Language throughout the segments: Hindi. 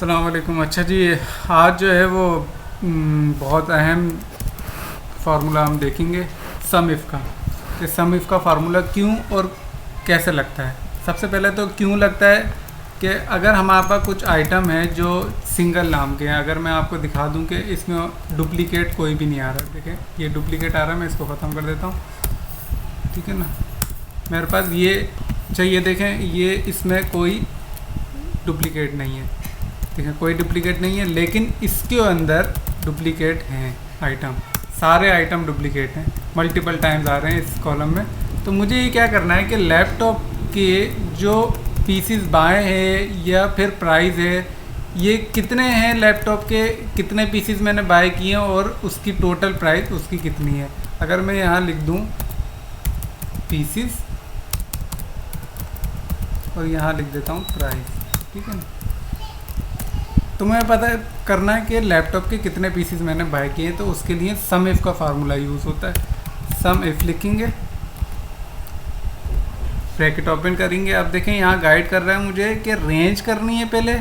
अस्सलाम वालेकुम। अच्छा जी, आज जो है वो बहुत अहम फार्मूला हम देखेंगे सम इफ़ का, कि सम इफ़ का फार्मूला क्यों और कैसे लगता है। सबसे पहले तो क्यों लगता है कि अगर हमारे पास कुछ आइटम है जो सिंगल नाम के हैं, अगर मैं आपको दिखा दूं कि इसमें डुप्लीकेट कोई भी नहीं आ रहा, देखें ये डुप्लीकेट आ रहा है, मैं इसको ख़त्म कर देता हूँ, ठीक है ना। मेरे पास ये चाहिए, देखें ये इसमें कोई डुप्लीकेट नहीं है, ठीक है, कोई डुप्लीकेट नहीं है, लेकिन इसके अंदर डुप्लीकेट हैं आइटम, सारे आइटम डुप्लीकेट हैं, मल्टीपल टाइम्स आ रहे हैं इस कॉलम में। तो मुझे ये क्या करना है कि लैपटॉप के जो पीसीस बाएँ हैं या फिर प्राइस है, ये कितने हैं, लैपटॉप के कितने पीसीस मैंने बाय किए हैं और उसकी टोटल प्राइस उसकी कितनी है। अगर मैं यहाँ लिख दूँ पीसीस और यहाँ लिख देता हूँ प्राइस, ठीक है ना, तो मैं पता करना है कि लैपटॉप के कितने पीसीस मैंने बाय किए हैं, तो उसके लिए सम इफ़ का फार्मूला यूज़ होता है। सम इफ़ लिखेंगे, ब्रैकेट ओपन करेंगे। अब देखें यहाँ गाइड कर रहा है मुझे कि रेंज करनी है पहले,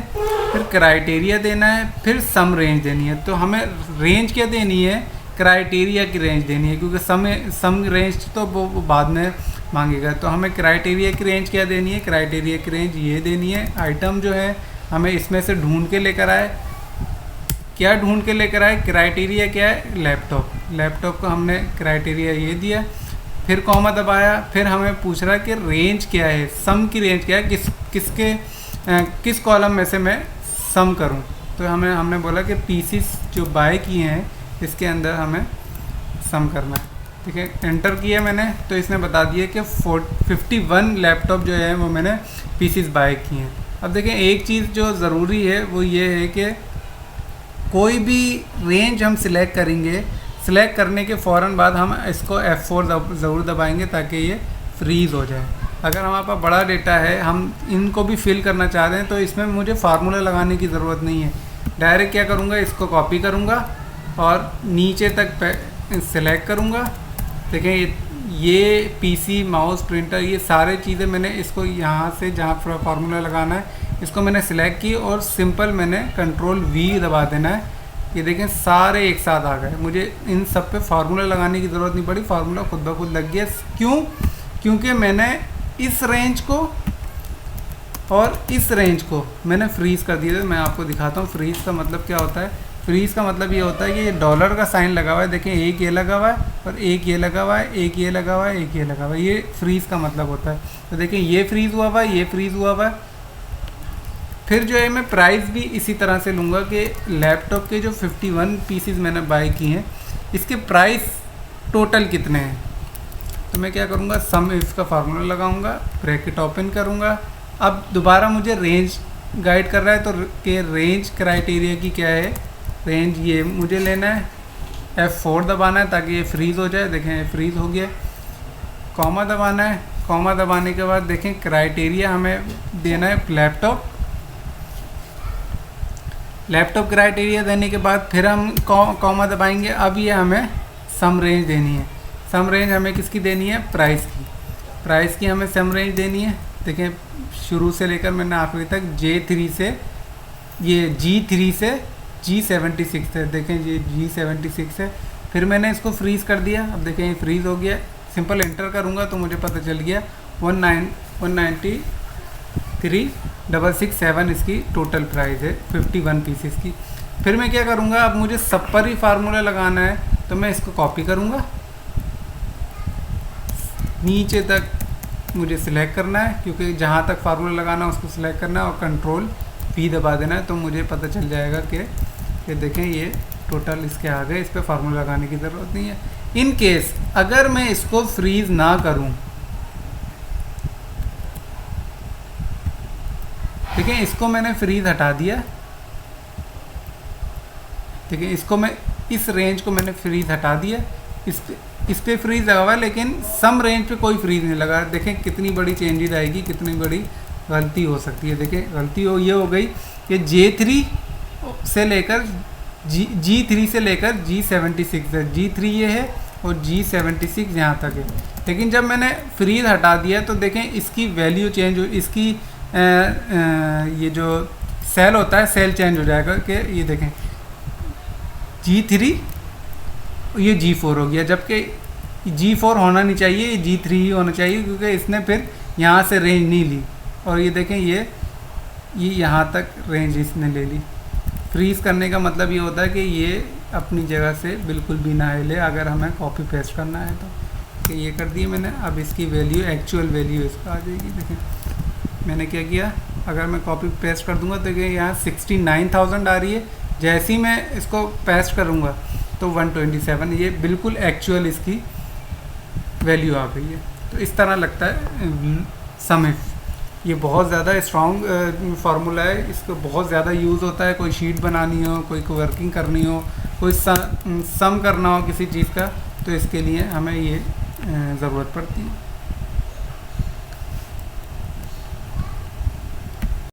फिर क्राइटेरिया देना है, फिर सम रेंज देनी है। तो हमें रेंज क्या देनी है, क्राइटेरिया की रेंज देनी है, क्योंकि सम रेंज तो वो बाद में मांगेगा। तो हमें क्राइटेरिया की रेंज क्या देनी है, क्राइटेरिया की रेंज ये देनी है। आइटम जो है हमें इसमें से ढूंढ के लेकर आए, क्या ढूंढ के लेकर आए, क्राइटेरिया क्या है, लैपटॉप को हमने क्राइटेरिया ये दिया, फिर कॉमा दबाया, फिर हमें पूछ रहा है कि रेंज क्या है, सम की रेंज क्या है, किस कॉलम में से मैं सम करूं। तो हमने बोला कि पीसीस जो बाय किए हैं इसके अंदर हमें सम करना है, ठीक है। एंटर किया मैंने, तो इसने बता दिया कि 51 लैपटॉप जो है वो मैंने पीसीस बाय किए हैं। अब देखें एक चीज़ जो ज़रूरी है वो ये है कि कोई भी रेंज हम सिलेक्ट करेंगे, सिलेक्ट करने के फ़ौरन बाद हम इसको F4 ज़रूर दबाएंगे ताकि ये फ्रीज़ हो जाए। अगर हमारे पास बड़ा डेटा है, हम इनको भी फिल करना चाह रहे हैं, तो इसमें मुझे फार्मूला लगाने की ज़रूरत नहीं है। डायरेक्ट क्या करूँगा, इसको कॉपी करूँगा और नीचे तक सिलेक्ट करूँगा। देखें ये पीसी, माउस, प्रिंटर, ये सारे चीज़ें मैंने इसको यहाँ से जहाँ फार्मूला लगाना है इसको मैंने सिलेक्ट की और सिंपल मैंने Ctrl+V दबा देना है। ये देखें सारे एक साथ आ गए, मुझे इन सब पे फार्मूला लगाने की ज़रूरत नहीं पड़ी, फार्मूला खुद ब खुद लग गया। क्यों? क्योंकि मैंने इस रेंज को और इस रेंज को मैंने फ्रीज़ कर दिया। मैं आपको दिखाता हूँ फ्रीज़ का मतलब क्या होता है। फ्रीज़ का मतलब ये होता है कि ये डॉलर का साइन लगा हुआ है, देखें एक ये लगा हुआ है और एक ये लगा हुआ है, एक ये लगा हुआ है, एक ये लगा हुआ है, ये फ्रीज़ का मतलब होता है। तो देखें ये फ्रीज़ हुआ हुआ है, ये फ्रीज़ हुआ हुआ है। फिर जो है मैं प्राइस भी इसी तरह से लूँगा कि लैपटॉप के जो 51 पीसीस मैंने बाय किए हैं इसके प्राइस टोटल कितने हैं। तो मैं क्या करूँगा, सम इफ़ का फार्मूला लगाऊँगा, ब्रैकेट ओपन करूँगा। अब दोबारा मुझे रेंज गाइड कर रहा है, तो कि रेंज क्राइटेरिया की क्या है, रेंज ये मुझे लेना है, F4 दबाना है ताकि ये फ्रीज़ हो जाए। देखें ये फ्रीज़ हो गया। कॉमा दबाना है, कॉमा दबाने के बाद देखें क्राइटेरिया हमें देना है लैपटॉप क्राइटेरिया देने के बाद फिर हम कॉमा दबाएंगे। अब ये हमें सम रेंज देनी है। सम रेंज हमें किसकी देनी है, प्राइस की हमें सम रेंज देनी है। देखें शुरू से लेकर मैंने आखिरी तक J3 से ये G3 से G76 है, देखें ये G76 है। फिर मैंने इसको फ्रीज़ कर दिया। अब देखें ये फ्रीज़ हो गया। सिंपल एंटर करूँगा तो मुझे पता चल गया 193,667 इसकी टोटल प्राइस है 51 पीसेस की। फिर मैं क्या करूँगा, अब मुझे सब पर ही फार्मूला लगाना है, तो मैं इसको कॉपी करूँगा, नीचे तक मुझे सिलेक्ट करना है, क्योंकि जहाँ तक फार्मूला लगाना है उसको सिलेक्ट करना है और Ctrl+V दबा देना है। तो मुझे पता चल जाएगा कि देखें ये टोटल इसके आ गए, इस पर फार्मूला लगाने की ज़रूरत नहीं है। इन केस अगर मैं इसको फ्रीज़ ना करूं, ठीक है, इसको मैंने फ्रीज़ हटा दिया, ठीक है, इसको मैं इस रेंज को मैंने फ्रीज़ हटा दिया, इस पे फ्रीज़ लगा हुआ है, लेकिन सम रेंज पे कोई फ्रीज़ नहीं लगा। देखें कितनी बड़ी चेंजेस आएगी, कितनी बड़ी गलती हो सकती है। देखें गलती ये हो गई कि J3 से लेकर G3 से लेकर G76 है, G3 ये है और G76 यहाँ तक है। लेकिन जब मैंने फ्रीज़ हटा दिया तो देखें इसकी वैल्यू चेंज हो, इसकी ये जो सेल होता है, सेल चेंज हो जाएगा कि ये देखें G3 ये G4 हो गया, जबकि G4 होना नहीं चाहिए, ये G3 ही होना चाहिए, क्योंकि इसने फिर यहाँ से रेंज नहीं ली। और ये देखें ये यहाँ तक रेंज इसने ले ली। फ्रीज़ करने का मतलब ये होता है कि ये अपनी जगह से बिल्कुल भी ना हिले अगर हमें कॉपी पेस्ट करना है तो। कि ये कर दिए मैंने। अब इसकी वैल्यू, एक्चुअल वैल्यू इसका आ जाएगी। देखें मैंने क्या किया, अगर मैं कॉपी पेस्ट कर दूंगा तो यहाँ 69,000 आ रही है। जैसे ही मैं इसको पेस्ट करूँगा तो 127, ये बिल्कुल एक्चुअल इसकी वैल्यू आ गई है। तो इस तरह लगता है सम इफ। ये बहुत ज़्यादा स्ट्रॉन्ग फार्मूला है, इसको बहुत ज़्यादा यूज़ होता है। कोई शीट बनानी हो, कोई वर्किंग करनी हो, कोई सम करना हो किसी चीज़ का, तो इसके लिए हमें ये ज़रूरत पड़ती है।